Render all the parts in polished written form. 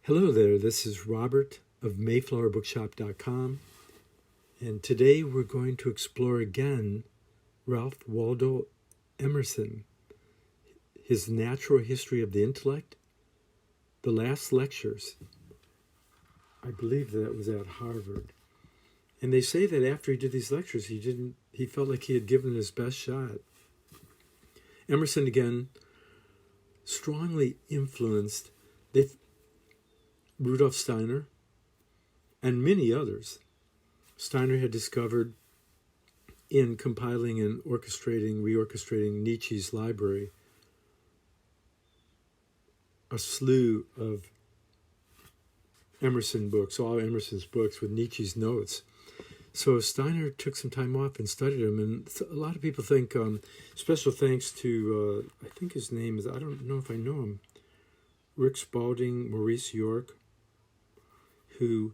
Hello there, this is Robert of MayflowerBookshop.com, and today we're going to explore again Ralph Waldo Emerson, his Natural History of the Intellect, the last lectures. I believe that was at Harvard. And they say that after he did these lectures, he felt like he had given his best shot. Emerson, again, strongly influenced Rudolf Steiner and many others. Steiner had discovered in compiling and reorchestrating Nietzsche's library a slew of Emerson books, all Emerson's books with Nietzsche's notes. So Steiner took some time off and studied him, and a lot of people think, special thanks to, I think his name is, I don't know if I know him, Rick Spalding, Maurice York, who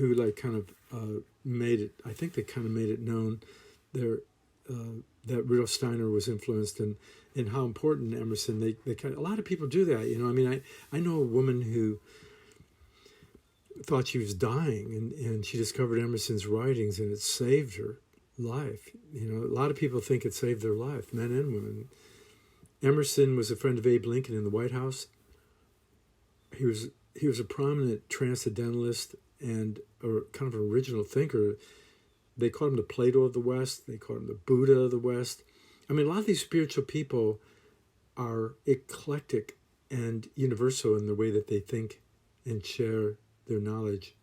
like kind of made it, I think they kind of made it known there that Rudolf Steiner was influenced and how important Emerson, they kind of, a lot of people do that, you know. I mean, I know a woman who thought she was dying and she discovered Emerson's writings and it saved her life. You know, a lot of people think it saved their life, men and women. Emerson was a friend of Abe Lincoln in the White House. He was a prominent transcendentalist and or kind of an original thinker. They called him the Plato of the West. They called him the Buddha of the West. I mean, a lot of these spiritual people are eclectic and universal in the way that they think and share their knowledge.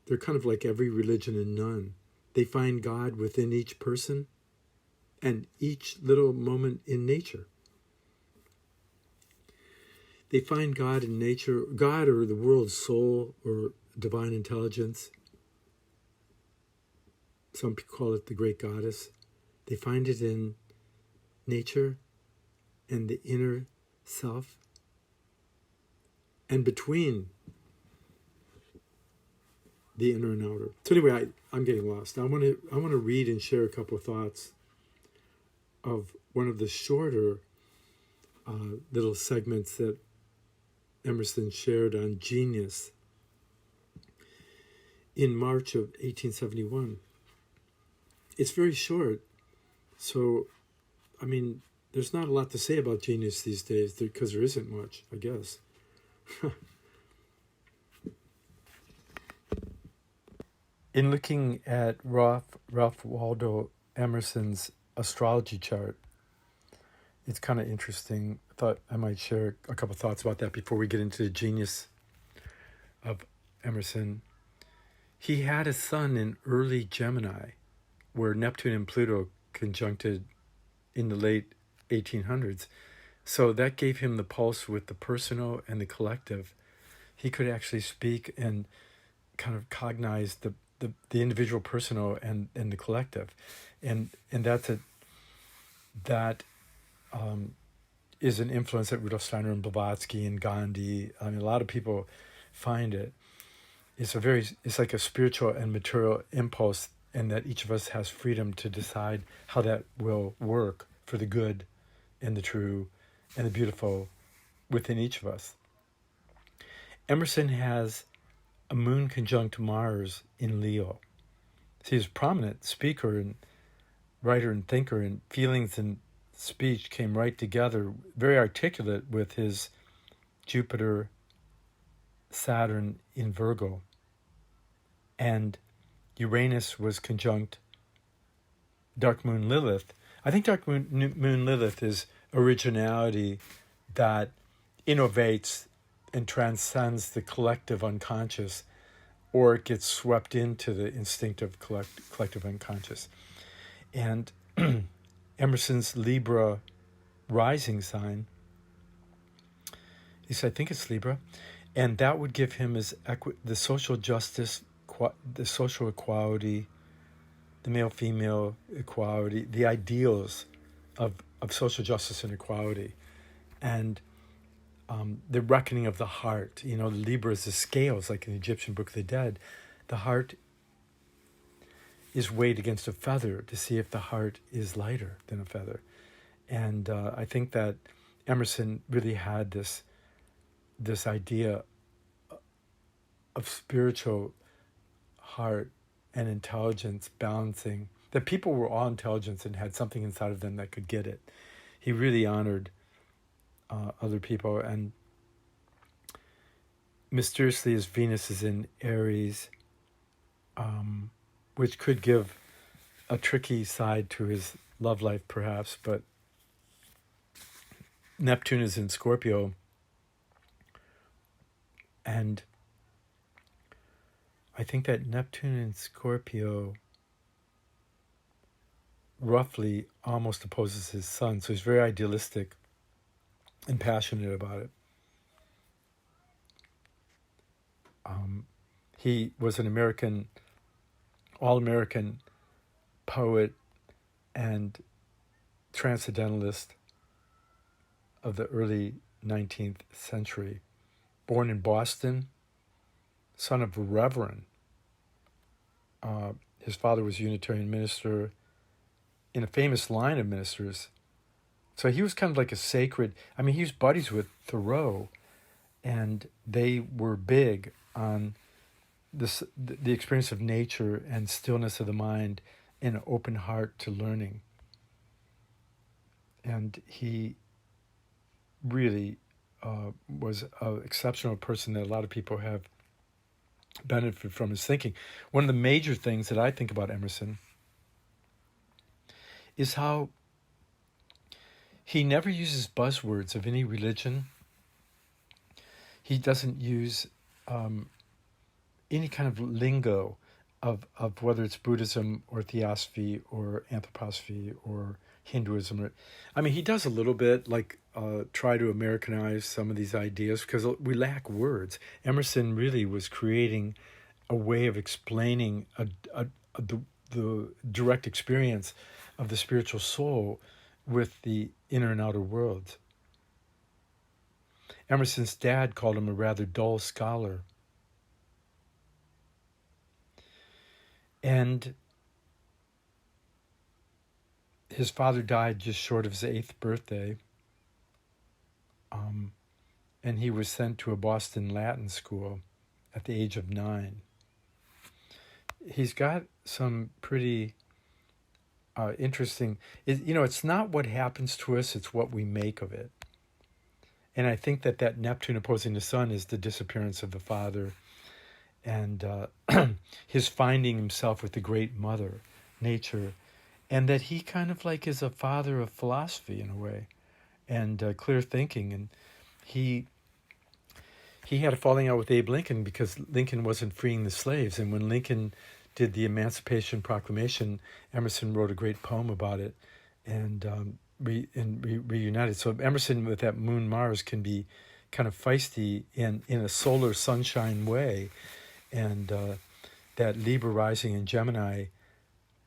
They're kind of like every religion and none. They find God within each person and each little moment in nature. They find God in nature, God or the world's soul or divine intelligence. Some people call it the great goddess. They find it in nature and the inner self and between the inner and outer. So anyway, I'm getting lost. I want to read and share a couple of thoughts of one of the shorter little segments that Emerson shared on genius in March of 1871. It's very short, so, I mean, there's not a lot to say about genius these days because there isn't much, I guess. In looking at Ralph Waldo Emerson's astrology chart, it's kind of interesting. I thought I might share a couple thoughts about that before we get into the genius of Emerson. He had a sun in early Gemini, where Neptune and Pluto conjuncted in the late 1800s. So that gave him the pulse with the personal and the collective. He could actually speak and kind of cognize the individual personal and the collective. And that is an influence that Rudolf Steiner and Blavatsky and Gandhi, I mean, a lot of people find it. It's like a spiritual and material impulse, and that each of us has freedom to decide how that will work for the good and the true and the beautiful within each of us. Emerson has a moon conjunct Mars in Leo. So he's a prominent speaker and writer and thinker, and feelings and speech came right together, very articulate with his Jupiter, Saturn in Virgo. And Uranus was conjunct Dark Moon Lilith. I think Dark Moon Lilith is originality that innovates and transcends the collective unconscious, or it gets swept into the instinctive collective unconscious. And Emerson's Libra rising sign, I think it's Libra, and that would give him his the social justice, the social equality, the male-female equality, the ideals of social justice and equality, and the reckoning of the heart. You know, Libra is the scales, like in the Egyptian Book of the Dead. The heart is weighed against a feather to see if the heart is lighter than a feather. And I think that Emerson really had this idea of spiritual heart and intelligence balancing, that people were all intelligence and had something inside of them that could get it. He really honored other people, and mysteriously his Venus is in Aries, which could give a tricky side to his love life perhaps, but Neptune is in Scorpio, and I think that Neptune in Scorpio roughly almost opposes his sun, so he's very idealistic and passionate about it. He was an all-American poet and transcendentalist of the early 19th century. Born in Boston, son of a reverend. His father was a Unitarian minister in a famous line of ministers. So he was kind of like a sacred, he was buddies with Thoreau, and they were big on the experience of nature and stillness of the mind and an open heart to learning. And he really was an exceptional person that a lot of people have benefited from his thinking. One of the major things that I think about Emerson is how he never uses buzzwords of any religion. He doesn't use any kind of lingo of whether it's Buddhism or Theosophy or Anthroposophy or Hinduism. He does a little bit, like try to Americanize some of these ideas because we lack words. Emerson really was creating a way of explaining the direct experience of the spiritual soul with the inner and outer worlds. Emerson's dad called him a rather dull scholar. And his father died just short of his 8th birthday. And he was sent to a Boston Latin school at the age of 9. He's got some pretty interesting... it's not what happens to us, it's what we make of it. And I think that Neptune opposing the sun is the disappearance of the father and his finding himself with the great mother, nature, and that he kind of like is a father of philosophy in a way, and clear thinking. And he had a falling out with Abe Lincoln because Lincoln wasn't freeing the slaves. And when Lincoln did the Emancipation Proclamation, Emerson wrote a great poem about it and reunited. So Emerson with that moon Mars can be kind of feisty in a solar sunshine way. And that Libra rising in Gemini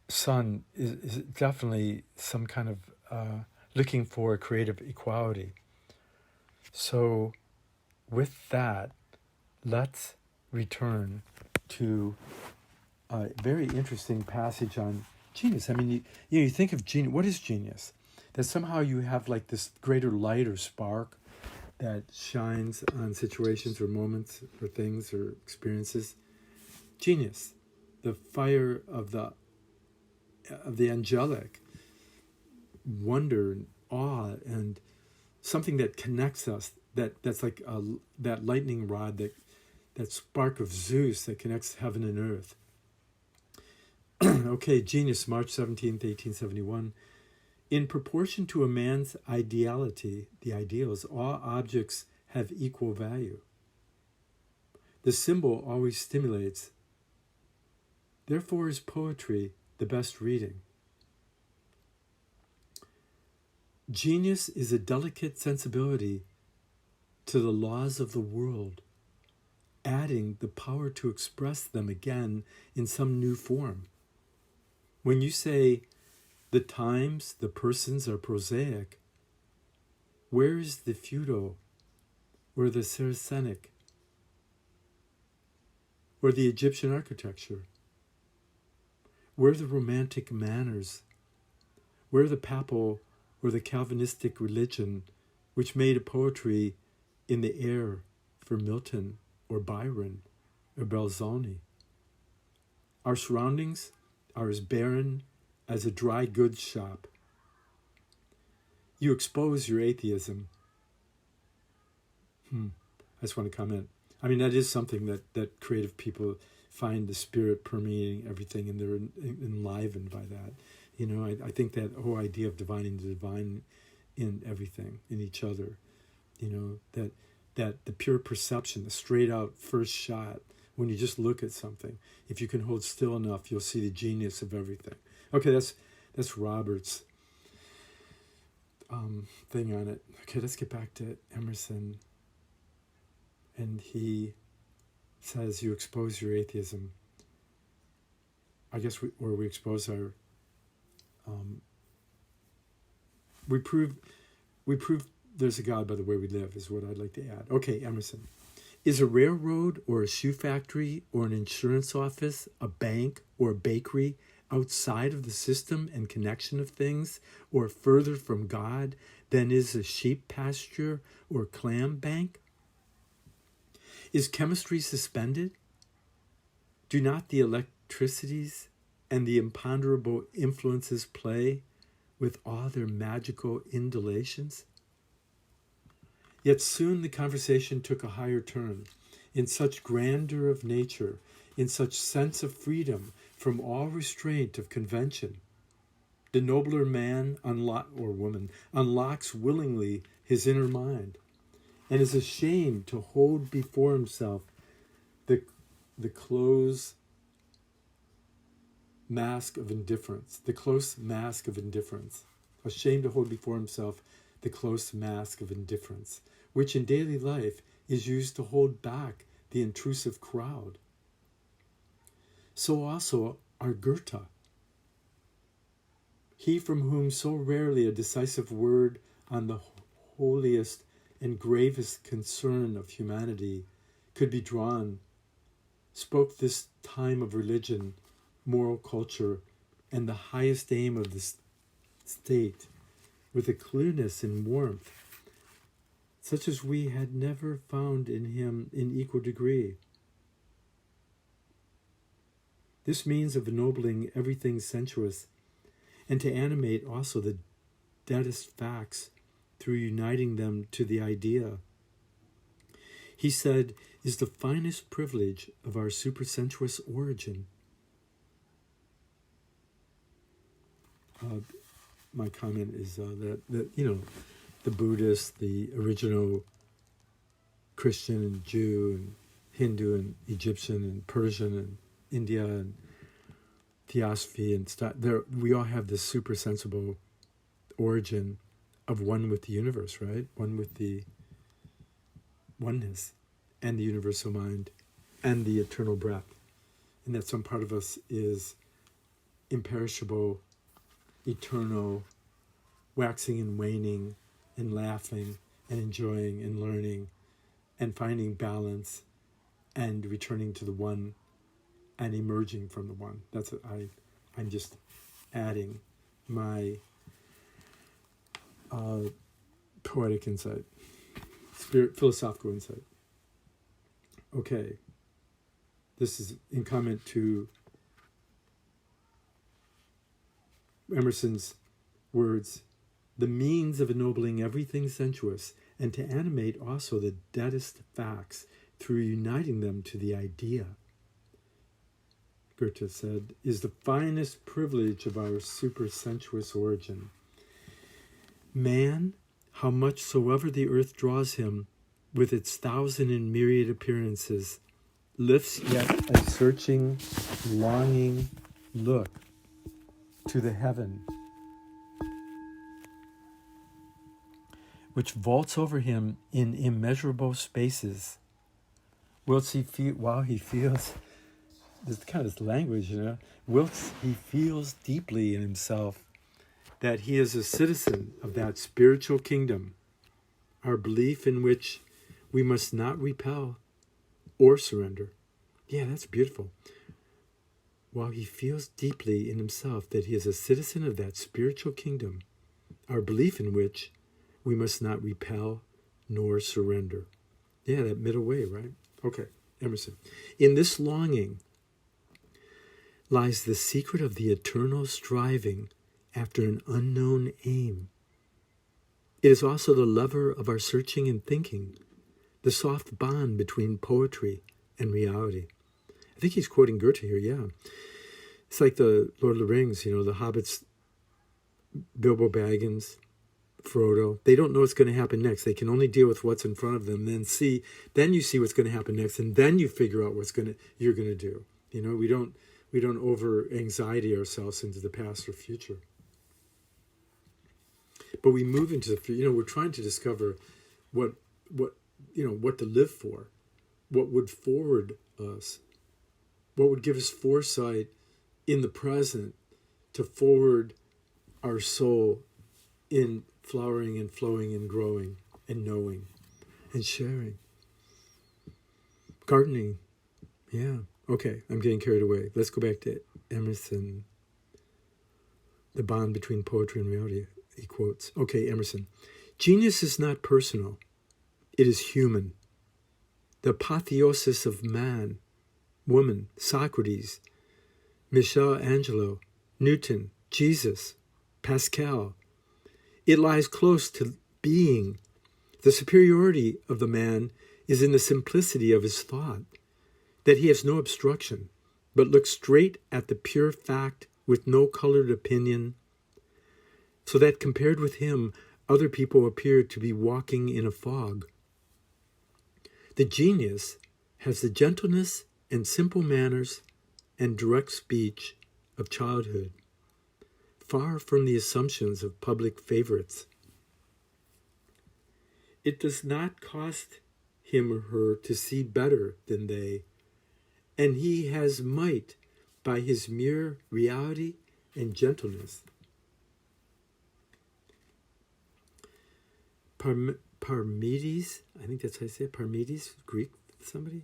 sun is definitely some kind of looking for creative equality. So with that, let's return to a very interesting passage on genius. You think of genius. What is genius? That somehow you have like this greater light or spark that shines on situations or moments or things or experiences. Genius, the fire of the angelic, wonder and awe, and something that connects us. That's like that lightning rod, that spark of Zeus that connects heaven and earth. Okay, genius, March 17th, 1871. In proportion to a man's ideality, the ideals, all objects have equal value. The symbol always stimulates. Therefore is poetry the best reading. Genius is a delicate sensibility to the laws of the world, adding the power to express them again in some new form. When you say the times, the persons are prosaic, where is the feudal, or the Saracenic, or the Egyptian architecture? Where are the romantic manners? Where the papal or the Calvinistic religion which made a poetry in the air for Milton or Byron or Belzoni. Our surroundings are as barren as a dry goods shop. You expose your atheism. I just want to comment. I mean, that is something that creative people find the spirit permeating everything, and they're enlivened by that. You know, I think that whole idea of divining the divine in everything, in each other, you know, that the pure perception, the straight out first shot, when you just look at something, if you can hold still enough, you'll see the genius of everything. Okay, that's Robert's thing on it. Okay, let's get back to Emerson. And he says, you expose your atheism. I guess we expose our... we prove there's a God by the way we live, is what I'd like to add. Okay, Emerson. Is a railroad or a shoe factory or an insurance office, a bank or a bakery outside of the system and connection of things, or further from God than is a sheep pasture or clam bank? Is chemistry suspended? Do not the electricities and the imponderable influences play with all their magical indolations? Yet soon the conversation took a higher turn, in such grandeur of nature, in such sense of freedom from all restraint of convention. The nobler man or woman unlocks willingly his inner mind, and is ashamed to hold before himself the close mask of indifference, ashamed to hold before himself the close mask of indifference, which in daily life is used to hold back the intrusive crowd. So also our Goethe, he from whom so rarely a decisive word on the holiest and gravest concern of humanity could be drawn, spoke this time of religion, moral culture, and the highest aim of the state with a clearness and warmth such as we had never found in him in equal degree. This means of ennobling everything sensuous, and to animate also the deadest facts through uniting them to the idea, he said, is the finest privilege of our supersensuous origin. My comment is that you know, the Buddhist, the original Christian and Jew and Hindu and Egyptian and Persian and India and Theosophy and stuff, we all have this super sensible origin of one with the universe, right? One with the oneness and the universal mind and the eternal breath. And that some part of us is imperishable, eternal, waxing and waning, and laughing and enjoying and learning and finding balance and returning to the one and emerging from the one. That's what I'm just adding my poetic insight, philosophical insight. Okay, this is in comment to Emerson's words, the means of ennobling everything sensuous, and to animate also the deadest facts through uniting them to the idea, Goethe said, is the finest privilege of our supersensuous origin. Man, how much soever the earth draws him, with its thousand and myriad appearances, lifts yet a searching, longing look to the heaven, which vaults over him in immeasurable spaces. Whilst he feels, this kind of language, you know, whilst he feels deeply in himself that he is a citizen of that spiritual kingdom, our belief in which we must not repel or surrender. Yeah, that's beautiful. While he feels deeply in himself that he is a citizen of that spiritual kingdom, our belief in which we must not repel nor surrender. Yeah, that middle way, right? Okay, Emerson. In this longing lies the secret of the eternal striving after an unknown aim. It is also the lever of our searching and thinking, the soft bond between poetry and reality. I think he's quoting Goethe here, yeah. It's like the Lord of the Rings, the hobbits, Bilbo Baggins, Frodo. They don't know what's going to happen next. They can only deal with what's in front of them. Then you see what's going to happen next, and then you figure out you're going to do. We don't over anxiety ourselves into the past or future. But we move into the we're trying to discover what to live for, what would forward us, what would give us foresight in the present to forward our soul in flowering and flowing and growing and knowing and sharing. Gardening, yeah. Okay, I'm getting carried away. Let's go back to Emerson, the bond between poetry and reality. He quotes, okay, Emerson, genius is not personal, it is human. The apotheosis of man, woman, Socrates, Michelangelo, Newton, Jesus, Pascal. It lies close to being. The superiority of the man is in the simplicity of his thought, that he has no obstruction, but looks straight at the pure fact with no colored opinion, so that compared with him, other people appear to be walking in a fog. The genius has the gentleness and simple manners and direct speech of childhood, far from the assumptions of public favorites. It does not cost him or her to see better than they, and he has might by his mere reality and gentleness. Parmenides, I think that's how I say it, Parmenides, Greek somebody,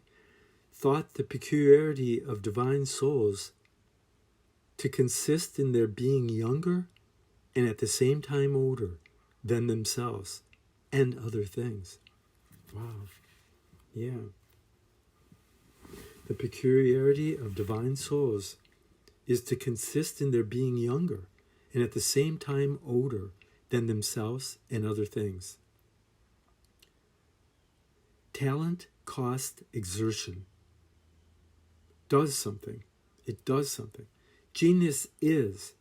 thought the peculiarity of divine souls to consist in their being younger and at the same time older than themselves and other things. Wow. Yeah. The peculiarity of divine souls is to consist in their being younger and at the same time older than themselves and other things. Talent costs exertion. Does something. It does something. Genius is.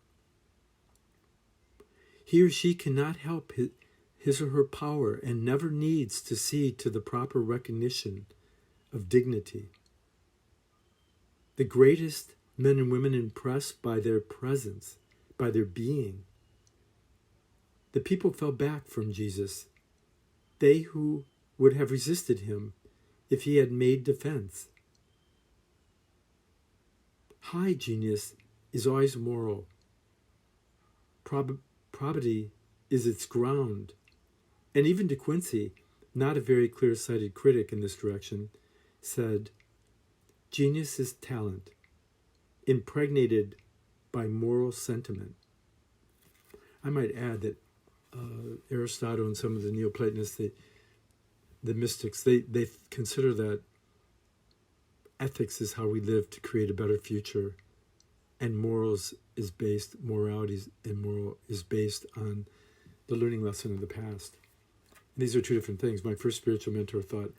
He or she cannot help his or her power and never needs to see to the proper recognition of dignity. The greatest men and women impressed by their presence, by their being. The people fell back from Jesus. They who would have resisted him if he had made defense. High genius is always moral. Probity is its ground. And even De Quincey, not a very clear-sighted critic in this direction, said, genius is talent, impregnated by moral sentiment. I might add that Aristotle and some of the Neoplatonists, the mystics, they consider that ethics is how we live to create a better future, and morality is based on the learning lesson of the past. And these are two different things. My first spiritual mentor thought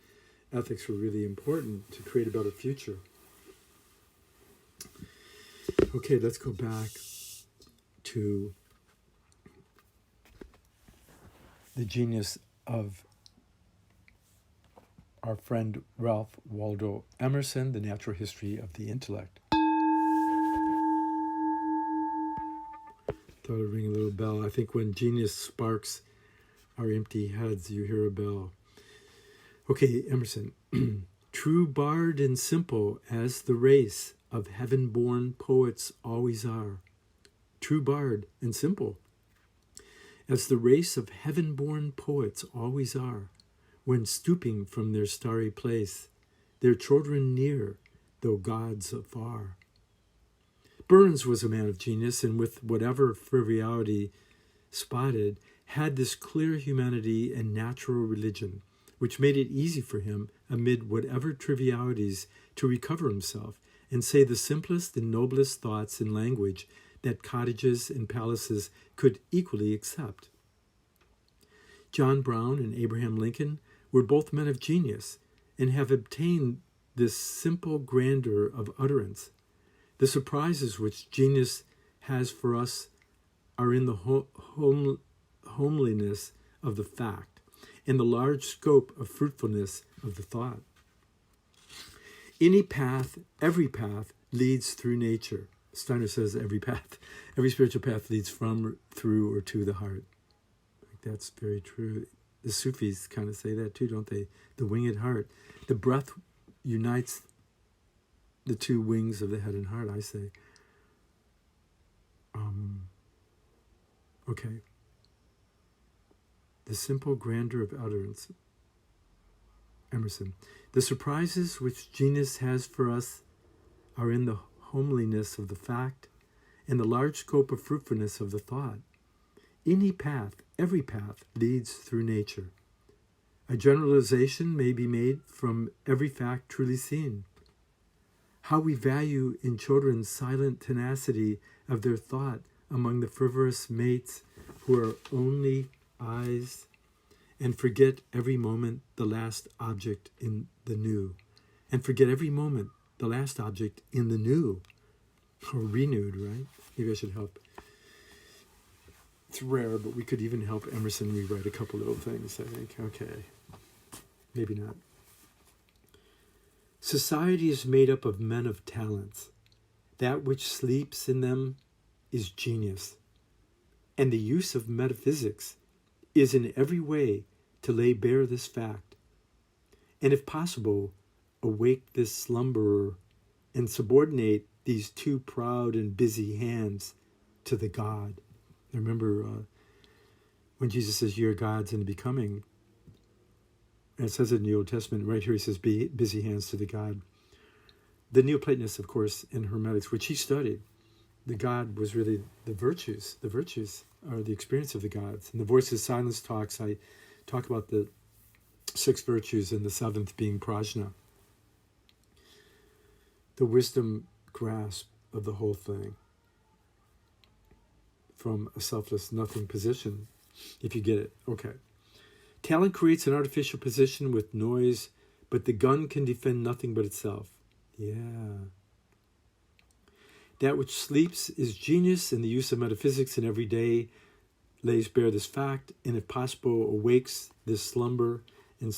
ethics were really important to create a better future. Okay, let's go back to the genius of our friend Ralph Waldo Emerson, The Natural History of the Intellect. Thought I'd ring a little bell. I think when genius sparks our empty heads, you hear a bell. Okay, Emerson. True bard and simple as the race of heaven-born poets always are. True bard and simple as the race of heaven-born poets always are. When stooping from their starry place, their children near, though gods afar. Burns was a man of genius, and with whatever frivolity spotted, had this clear humanity and natural religion, which made it easy for him, amid whatever trivialities, to recover himself and say the simplest and noblest thoughts in language that cottages and palaces could equally accept. John Brown and Abraham Lincoln were both men of genius and have obtained this simple grandeur of utterance. The surprises which genius has for us are in the homeliness of the fact and the large scope of fruitfulness of the thought. Any path, every path, leads through nature. Steiner says every spiritual path leads from, through, or to the heart. That's very true. The Sufis kind of say that too, don't they? The winged heart. The breath unites the two wings of the head and heart, I say. Okay. The simple grandeur of utterance. Emerson. The surprises which genius has for us are in the homeliness of the fact and the large scope of fruitfulness of the thought. Any path, every path, leads through nature. A generalization may be made from every fact truly seen. How we value in children silent tenacity of their thought among the frivolous mates who are only eyes and forget every moment the last object in the new, and forget every moment the last object in the new, or renewed, right? Maybe I should help. It's rare, but we could even help Emerson rewrite a couple little things, I think. Okay, maybe not. Society is made up of men of talents. That which sleeps in them is genius. And the use of metaphysics is in every way to lay bare this fact, and if possible, awake this slumberer and subordinate these two proud and busy hands to the God. Remember when Jesus says, "You're gods in the becoming," and it says it in the Old Testament, right here he says, "Be busy hands to the God." The Neoplatonists, of course, in Hermetics, which he studied, the God was really the virtues. The virtues are the experience of the gods. In the Voices Silence talks, I talk about the 6 virtues and the 7th being prajna. The wisdom grasp of the whole thing from a selfless nothing position, if you get it. Okay. Talent creates an artificial position with noise, but the gun can defend nothing but itself. Yeah. That which sleeps is genius, and the use of metaphysics in every day lays bare this fact, and if possible awakes this slumber and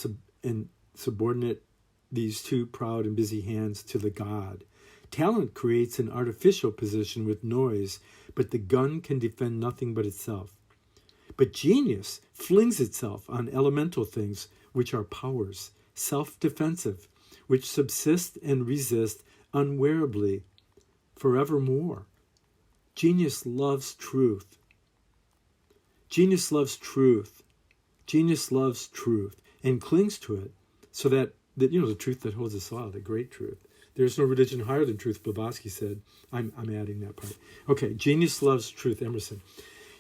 subordinate these two proud and busy hands to the God. Talent creates an artificial position with noise, but the gun can defend nothing but itself. But genius flings itself on elemental things, which are powers, self-defensive, which subsist and resist unwearably forevermore. Genius loves truth. Genius loves truth. Genius loves truth and clings to it, so that the truth that holds us all, the great truth. There's no religion higher than truth, Blavatsky said. I'm adding that part. Okay, genius loves truth, Emerson.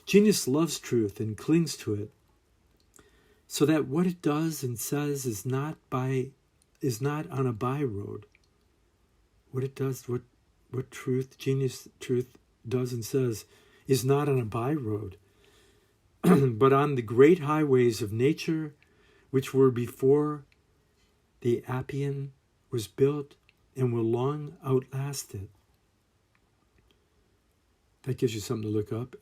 Genius loves truth and clings to it, so that what it does and says is not on a by road. What it does, what genius truth does and says is not on a by road, but on the great highways of nature, which were before the Appian was built and will long outlast it. That gives you something to look up.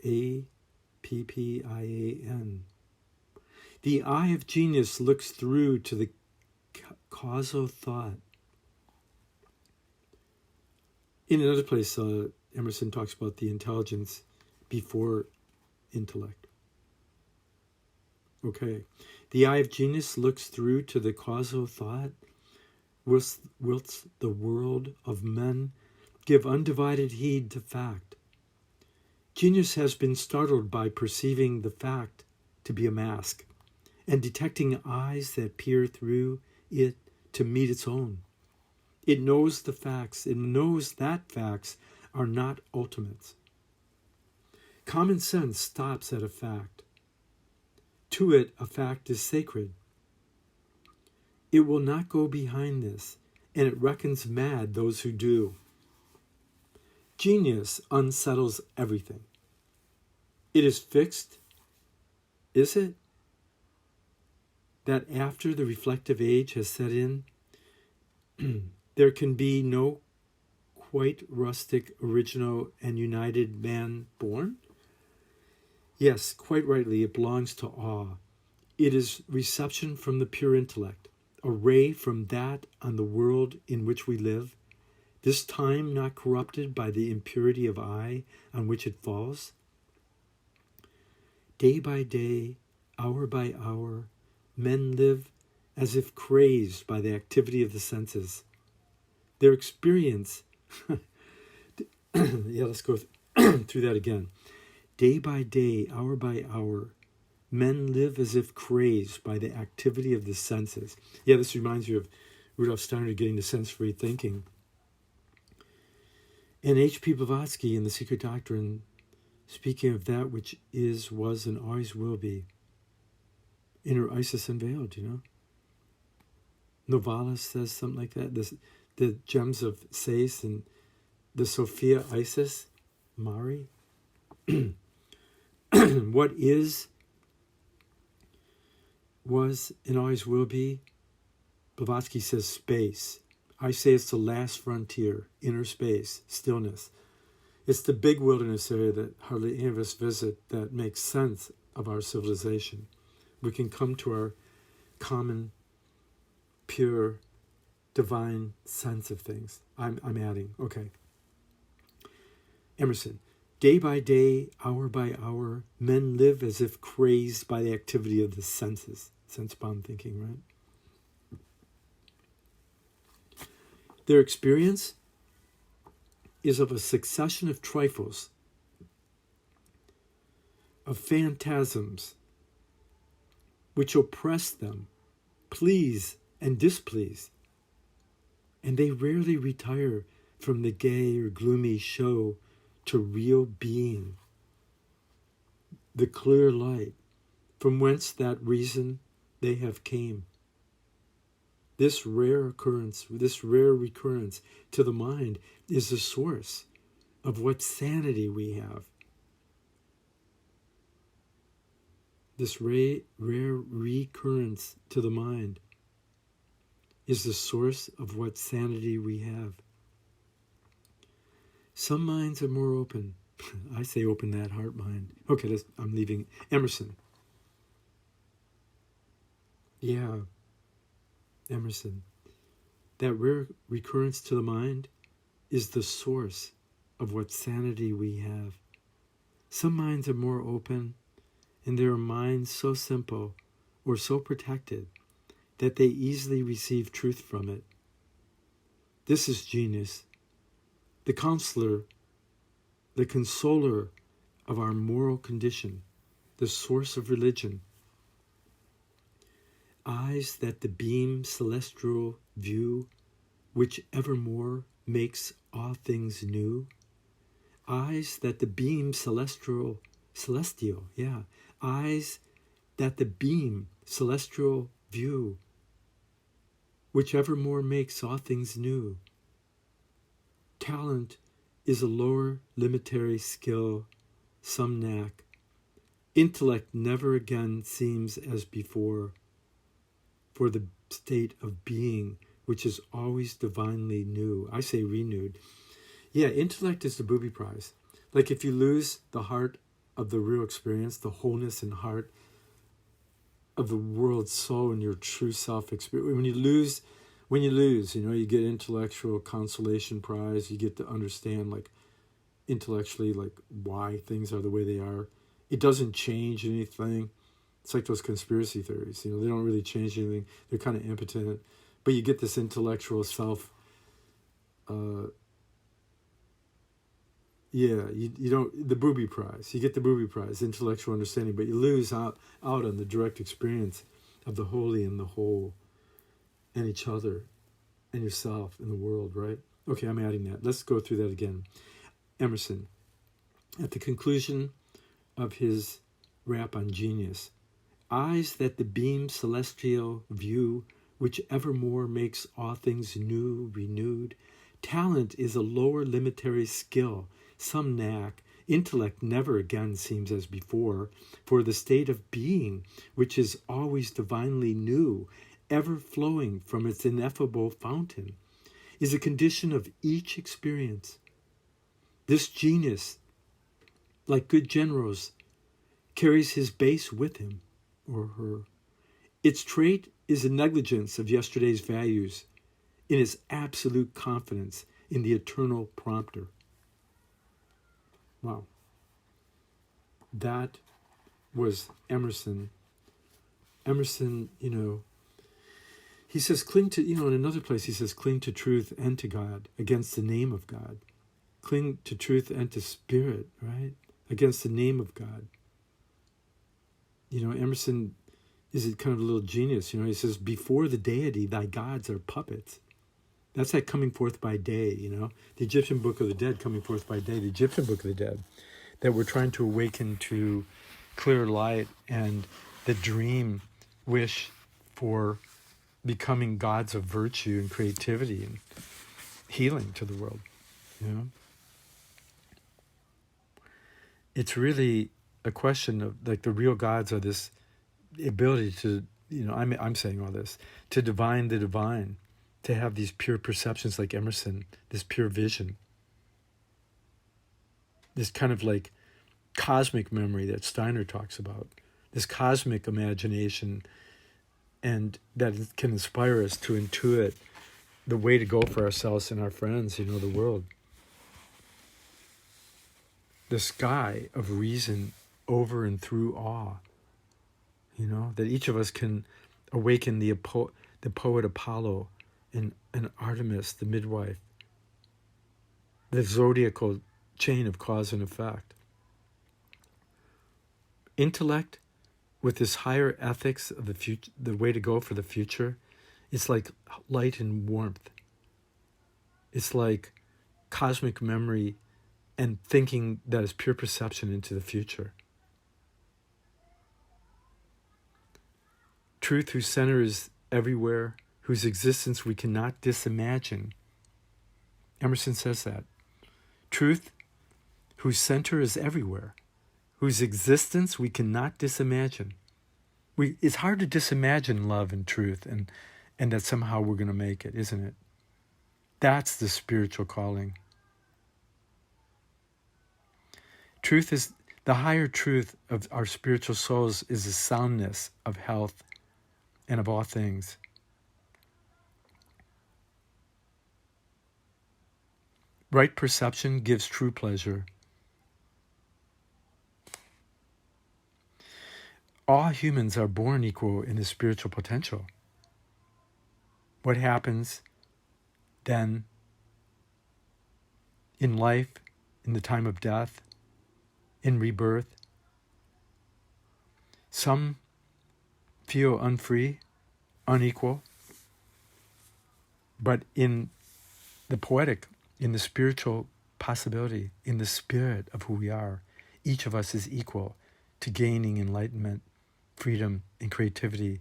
Appian. The eye of genius looks through to the causal thought. In another place, Emerson talks about the intelligence before intellect. Okay. The eye of genius looks through to the causal thought, whilst the world of men give undivided heed to fact. Genius has been startled by perceiving the fact to be a mask, and detecting eyes that peer through it to meet its own. It knows the facts. It knows that facts are not ultimates. Common sense stops at a fact. To it, a fact is sacred. It will not go behind this, and it reckons mad those who do. Genius unsettles everything. It is fixed, is it, that after the reflective age has set in, there can be no quite rustic, original, and united man born? Yes, quite rightly, it belongs to awe. It is reception from the pure intellect, a ray from that on the world in which we live, this time not corrupted by the impurity of eye on which it falls. Day by day, hour by hour, men live as if crazed by the activity of the senses. Their experience, let's go through that again. Day by day, hour by hour, men live as if crazed by the activity of the senses. Yeah, this reminds you of Rudolf Steiner getting the sense-free thinking. And H.P. Blavatsky in The Secret Doctrine, speaking of that which is, was, and always will be. Inner Isis unveiled, Novalis says something like that. The gems of Sais and the Sophia Isis, Mari. What is, was, and always will be. Blavatsky says space. I say it's the last frontier, inner space, stillness. It's the big wilderness area that hardly any of us visit that makes sense of our civilization. We can come to our common, pure, divine sense of things. I'm adding, okay. Emerson, day by day, hour by hour, men live as if crazed by the activity of the senses. Sense-bound thinking, right? Their experience is of a succession of trifles, of phantasms, which oppress them, please and displease, and they rarely retire from the gay or gloomy show to real being, the clear light, from whence that reason they have came. This rare recurrence to the mind is the source of what sanity we have. This rare recurrence to the mind is the source of what sanity we have. Some minds are more open. I say open that heart mind. Okay, I'm leaving. Emerson. Yeah, Emerson. That rare recurrence to the mind is the source of what sanity we have. Some minds are more open, and there are minds so simple or so protected that they easily receive truth from it. This is genius, the counselor, the consoler of our moral condition, the source of religion. Eyes that the beam celestial view, which evermore makes all things new. Eyes that the beam celestial, eyes that the beam celestial view, which evermore makes all things new. Talent is a lower limitary skill, some knack. Intellect never again seems as before, for the state of being, which is always divinely new. I say renewed. Yeah, intellect is the booby prize. Like if you lose the heart of the real experience, the wholeness and heart of the world soul and your true self experience, when you lose, you get intellectual consolation prize, you get to understand like intellectually like why things are the way they are. It doesn't change anything. It's like those conspiracy theories, they don't really change anything. They're kind of impotent, but you get this intellectual self. You don't, the booby prize. You get the booby prize, intellectual understanding, but you lose out on the direct experience of the holy and the whole, and each other, and yourself, and the world. Right? Okay, I'm adding that. Let's go through that again. Emerson, at the conclusion of his rap on genius, eyes that the beam celestial view, which evermore makes all things new, renewed. Talent is a lower limitary skill, some knack. Intellect never again seems as before, for the state of being, which is always divinely new, ever flowing from its ineffable fountain, is a condition of each experience. This genius, like good generals, carries his base with him or her. Its trait is a negligence of yesterday's values in its absolute confidence in the eternal prompter. Wow. That was Emerson. Emerson, he says, cling to, in another place he says, cling to truth and to God against the name of God. Cling to truth and to spirit, right? Against the name of God. Emerson is kind of a little genius. He says, before the deity, thy gods are puppets. That's like coming forth by day, the Egyptian Book of the Dead, coming forth by day, the Egyptian Book of the Dead, that we're trying to awaken to clear light and the dream wish for becoming gods of virtue and creativity and healing to the world, It's really a question of, like, the real gods are this ability to, I'm saying all this, to divine the divine, to have these pure perceptions like Emerson, this pure vision, this kind of like cosmic memory that Steiner talks about, this cosmic imagination, and that can inspire us to intuit the way to go for ourselves and our friends, the world. The sky of reason over and through awe, that each of us can awaken the poet Apollo and Artemis, the midwife, the zodiacal chain of cause and effect. Intellect, with this higher ethics of the future, the way to go for the future, it's like light and warmth. It's like cosmic memory and thinking that is pure perception into the future. Truth, whose center is everywhere, whose existence we cannot disimagine. Emerson says that. Truth, whose center is everywhere, whose existence we cannot disimagine. It's hard to disimagine love and truth and that somehow we're going to make it, isn't it? That's the spiritual calling. Truth is, the higher truth of our spiritual souls is the soundness of health and of all things. Right perception gives true pleasure. All humans are born equal in the spiritual potential. What happens then in life, in the time of death, in rebirth? Some feel unfree, unequal, but in the poetic, in the spiritual possibility, in the spirit of who we are, each of us is equal to gaining enlightenment, freedom, and creativity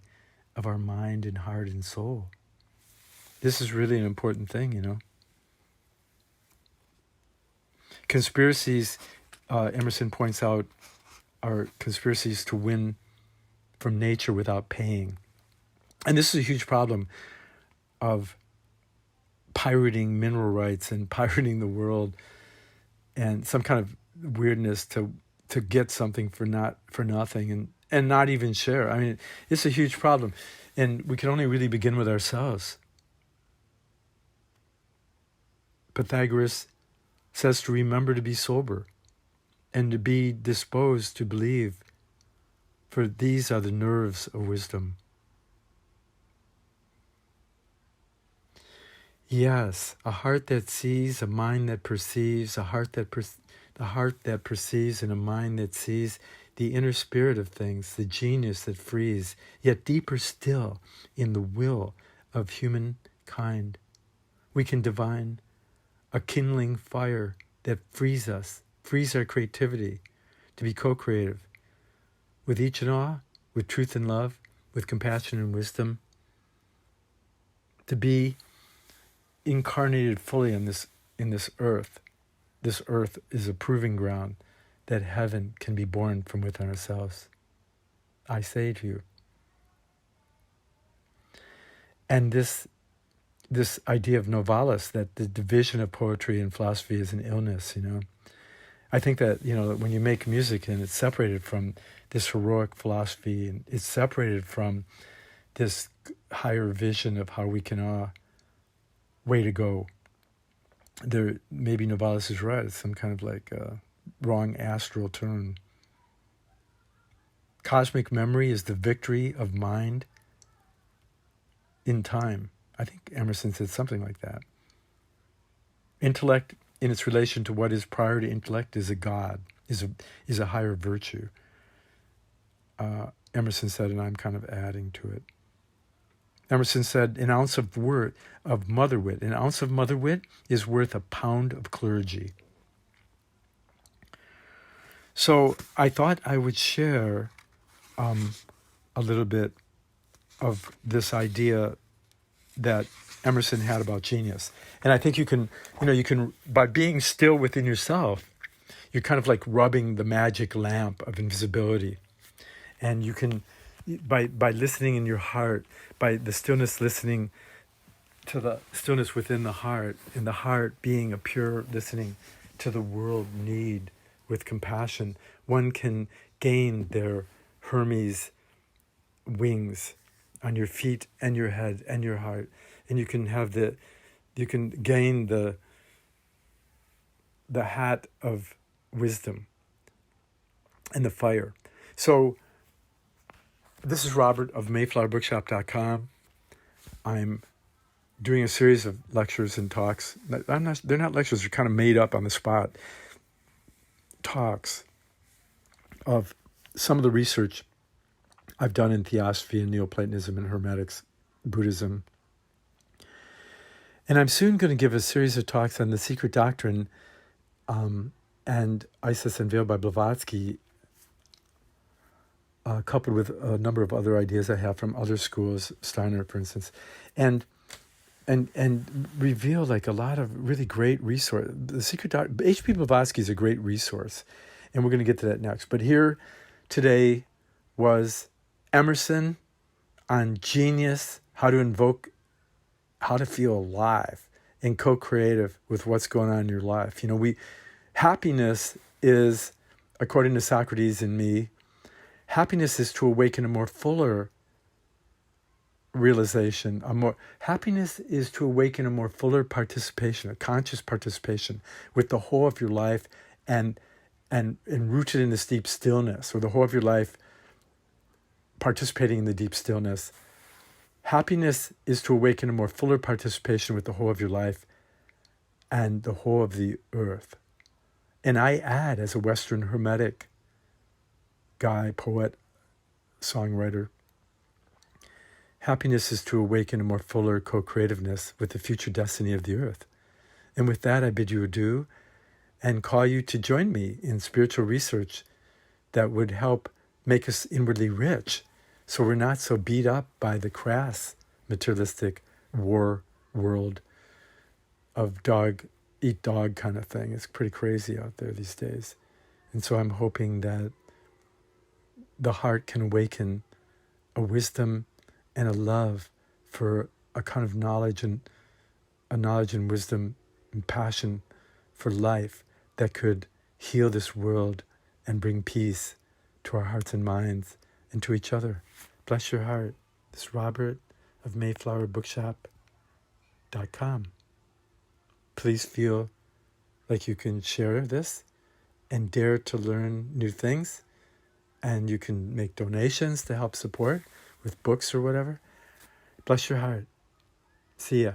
of our mind and heart and soul. This is really an important thing, Conspiracies, Emerson points out, are conspiracies to win from nature without paying. And this is a huge problem of pirating mineral rights and pirating the world and some kind of weirdness to get something for nothing and not even share. I mean, it's a huge problem. And we can only really begin with ourselves. Pythagoras says to remember to be sober and to be disposed to believe, for these are the nerves of wisdom. Yes, a heart that sees, a mind that perceives, the heart that perceives and a mind that sees the inner spirit of things, the genius that frees, yet deeper still in the will of humankind. We can divine a kindling fire that frees us, frees our creativity to be co-creative with each and all, with truth and love, with compassion and wisdom, to be incarnated fully in this earth. This earth is a proving ground that heaven can be born from within ourselves. I say to you. And this idea of novalis, that the division of poetry and philosophy is an illness, I think that, when you make music and it's separated from this heroic philosophy, and it's separated from this higher vision of how we can way to go. There, maybe novalis is right. It's some kind of like wrong astral turn. Cosmic memory is the victory of mind in time. I think Emerson said something like that. Intellect, in its relation to what is prior to intellect, is a god, is a higher virtue. Emerson said, and I'm kind of adding to it. Emerson said, an ounce of mother wit is worth a pound of clergy. So I thought I would share a little bit of this idea that Emerson had about genius. And I think you can, by being still within yourself, you're kind of like rubbing the magic lamp of invisibility. And you can, by listening in your heart, by the stillness, listening to the stillness within the heart, and the heart being a pure listening to the world need with compassion, one can gain their Hermes wings on your feet and your head and your heart, and you can gain the hat of wisdom and the fire. So this is Robert of MayflowerBookshop.com. I'm doing a series of lectures and talks. They're not lectures, they're kind of made up on the spot. Talks of some of the research I've done in Theosophy and Neoplatonism and Hermetics, Buddhism. And I'm soon going to give a series of talks on the secret doctrine and Isis Unveiled by Blavatsky, coupled with a number of other ideas I have from other schools, Steiner, for instance, and reveal like a lot of really great resource. The secret doctrine, H.P. Blavatsky is a great resource, and we're going to get to that next. But here today was Emerson on genius, how to feel alive and co-creative with what's going on in your life. Happiness is, according to Socrates and me, happiness is to awaken a more fuller realization. Happiness is to awaken a more fuller participation, a conscious participation with the whole of your life, and rooted in this deep stillness, or the whole of your life participating in the deep stillness. Happiness is to awaken a more fuller participation with the whole of your life and the whole of the earth. And I add, as a Western Hermetic guy, poet, songwriter, happiness is to awaken a more fuller co-creativeness with the future destiny of the earth. And with that, I bid you adieu and call you to join me in spiritual research that would help make us inwardly rich, so we're not so beat up by the crass, materialistic war world of dog-eat dog kind of thing. It's pretty crazy out there these days. And so I'm hoping that the heart can awaken a wisdom and a love for a kind of knowledge and wisdom and passion for life that could heal this world and bring peace to our hearts and minds and to each other. Bless your heart. This is Robert of MayflowerBookshop.com. Please feel like you can share this and dare to learn new things, and you can make donations to help support with books or whatever. Bless your heart. See ya.